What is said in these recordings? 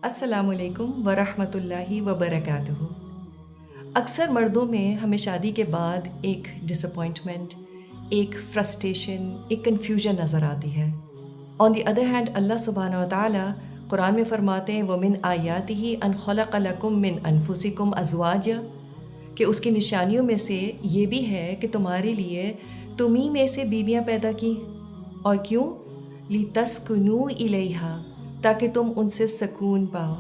السلام علیکم ورحمۃ اللہ وبرکاتہ۔ اکثر مردوں میں ہمیں شادی کے بعد ایک ڈس اپوائنٹمنٹ، ایک فرسٹریشن، ایک کنفیوژن نظر آتی ہے۔ آن دی ادر ہینڈ اللہ سبحانہ و تعالیٰ قرآن میں فرماتے ہیں وَمِنْ آیَاتِهِ أَنْ خَلَقَ لَكُم مِّنْ أَنفُسِكُمْ أَزْوَاجًا، کہ اس کی نشانیوں میں سے یہ بھی ہے کہ تمہارے لیے تمہیں میں سے بیویاں پیدا کی، اور کیوں؟ لِتَسْكُنُوا إِلَيْهَا، تاکہ تم ان سے سکون پاؤ۔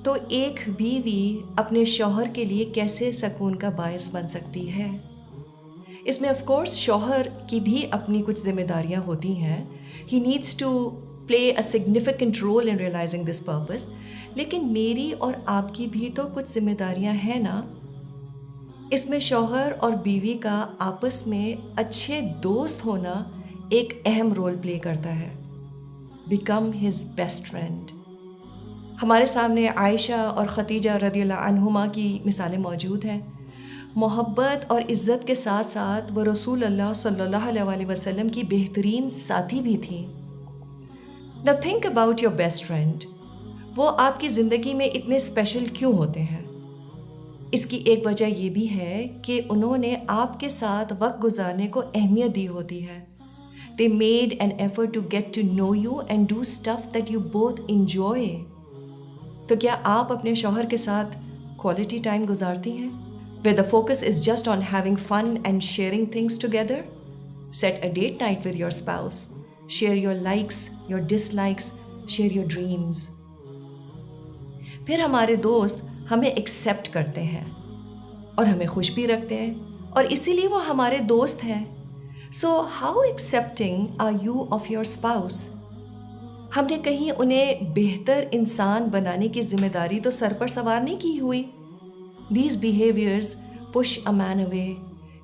تو ایک بیوی اپنے شوہر کے لیے کیسے سکون کا باعث بن سکتی ہے؟ اس میں آف کورس شوہر کی بھی اپنی کچھ ذمہ داریاں ہوتی ہیں۔ He needs to play a significant role in realising this purpose, لیکن میری اور آپ کی بھی تو کچھ ذمہ داریاں ہیں نا۔ اس میں شوہر اور بیوی کا آپس میں اچھے دوست ہونا ایک اہم رول پلے کرتا ہے۔ Become his best friend. ہمارے سامنے عائشہ اور خدیجہ رضی اللہ عنہما کی مثالیں موجود ہیں۔ محبت اور عزت کے ساتھ ساتھ وہ رسول اللہ صلی اللہ علیہ وسلم کی بہترین ساتھی بھی تھیں۔ Now think about your best friend۔ وہ آپ کی زندگی میں اتنے اسپیشل کیوں ہوتے ہیں؟ اس کی ایک وجہ یہ بھی ہے کہ انہوں نے آپ کے ساتھ وقت گزارنے کو اہمیت دی ہوتی ہے۔ They made an effort to get to know you and do stuff that you both enjoy۔ تو کیا آپ اپنے شوہر کے ساتھ کوالٹی ٹائم گزارتی ہیں؟ Where the focus is just on having fun and sharing things together? Set a date night with your spouse. Share your likes, your dislikes, share your dreams۔ پھر ہمارے دوست ہمیں ایکسیپٹ کرتے ہیں اور ہمیں خوش بھی رکھتے ہیں، اور اسی لیے وہ ہمارے دوست ہیں۔ So how accepting are you of your spouse؟ ہم نے کہیں انہیں بہتر انسان بنانے کی ذمہ داری تو سر پر سوار نہیں کی ہوئی۔ These behaviors push a man away۔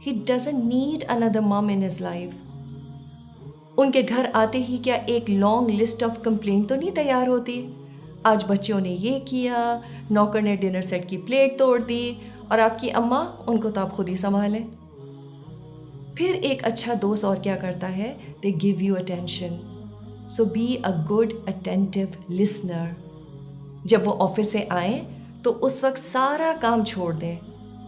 He doesn't need another mom in his life۔ ان کے گھر آتے ہی کیا ایک لانگ لسٹ آف کمپلینٹ تو نہیں تیار ہوتی؟ آج بچوں نے یہ کیا، نوکر نے ڈنر سیٹ کی پلیٹ توڑ دی، اور آپ کی اماں ان کو تو آپ خود ہی سنبھالیں۔ پھر ایک اچھا دوست اور کیا کرتا ہے؟ They give you attention۔ So be a good attentive listener۔ جب وہ آفس سے آئیں تو اس وقت سارا کام چھوڑ دیں،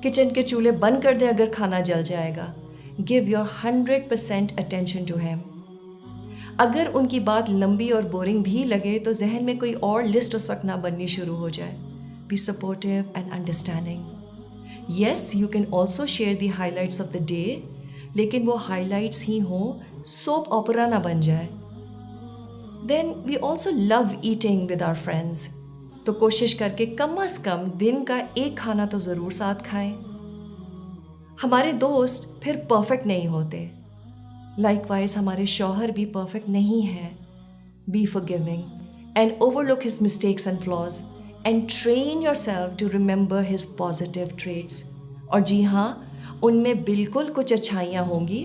کچن کے چولہے بند کر دیں اگر کھانا جل جائے گا۔ Give your 100% attention to him۔ اگر ان کی بات لمبی اور بورنگ بھی لگے تو ذہن میں کوئی اور لسٹ اس وقت نہ بننی شروع ہو جائے۔ Be supportive and understanding۔ Yes, you can also share the highlights of the day، لیکن وہ ہائی لائٹس ہی ہوں، سوپ اوپرا نہ بن جائے۔ Then we also love eating with our friends, تو کوشش کر کے کم از کم دن کا ایک کھانا تو ضرور ساتھ کھائیں۔ ہمارے دوست پھر پرفیکٹ نہیں ہوتے، لائک وائز ہمارے شوہر بھی پرفیکٹ نہیں ہیں۔ Be forgiving and overlook his mistakes and flaws and train yourself to remember his positive traits۔ اور جی ہاں، ان میں بالکل کچھ اچھائیاں ہوں گی،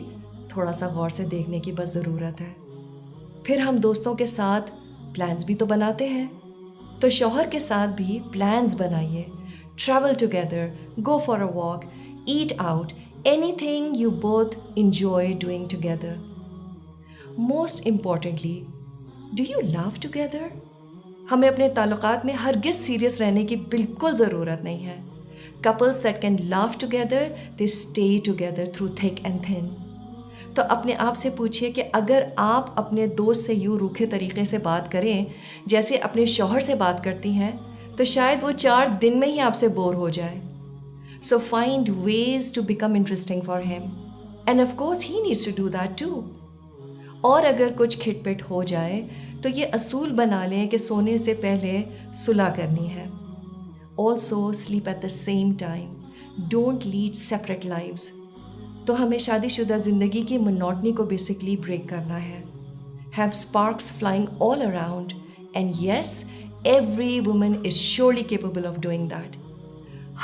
تھوڑا سا غور سے دیکھنے کی بس ضرورت ہے۔ پھر ہم دوستوں کے ساتھ پلانز بھی تو بناتے ہیں، تو شوہر کے ساتھ بھی پلانز بنائیے۔ Travel together, go for a walk, eat out, anything you both enjoy doing together. Most importantly, do you love together? ہمیں اپنے تعلقات میں ہرگز سیریس رہنے کی بالکل ضرورت نہیں ہے۔ Couples that can laugh together, they stay together through thick and thin۔ تو اپنے آپ سے پوچھئے کہ اگر آپ اپنے دوست سے یوں روکھے طریقے سے بات کریں جیسے اپنے شوہر سے بات کرتی ہیں، تو شاید وہ 4 دن میں ہی آپ سے بور ہو جائے۔ So find ways to become interesting for him and of course he needs to do that too۔ اور اگر کچھ کھٹ پٹ ہو جائے تو یہ اصول بنا لیں کہ سونے سے پہلے صلح کرنی ہے۔ Also sleep at the same time۔ Don't lead separate lives۔ تو ہمیں شادی شدہ زندگی کی monotony کو بیسکلی بریک کرنا ہے۔ Have sparks flying all around and yes, every woman is surely capable of doing that۔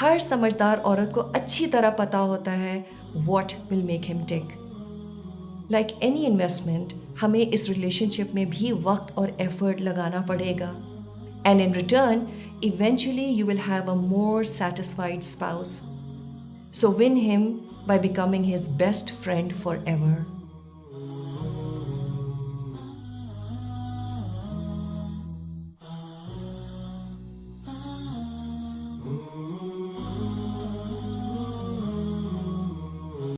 ہر سمجھدار عورت کو اچھی طرح پتہ ہوتا ہے what will make him tick۔ Like any investment، ہمیں اس ریلیشن شپ میں بھی وقت اور ایفرٹ لگانا پڑے گا۔ And in return, eventually you will have a more satisfied spouse۔ So win him by becoming his best friend forever۔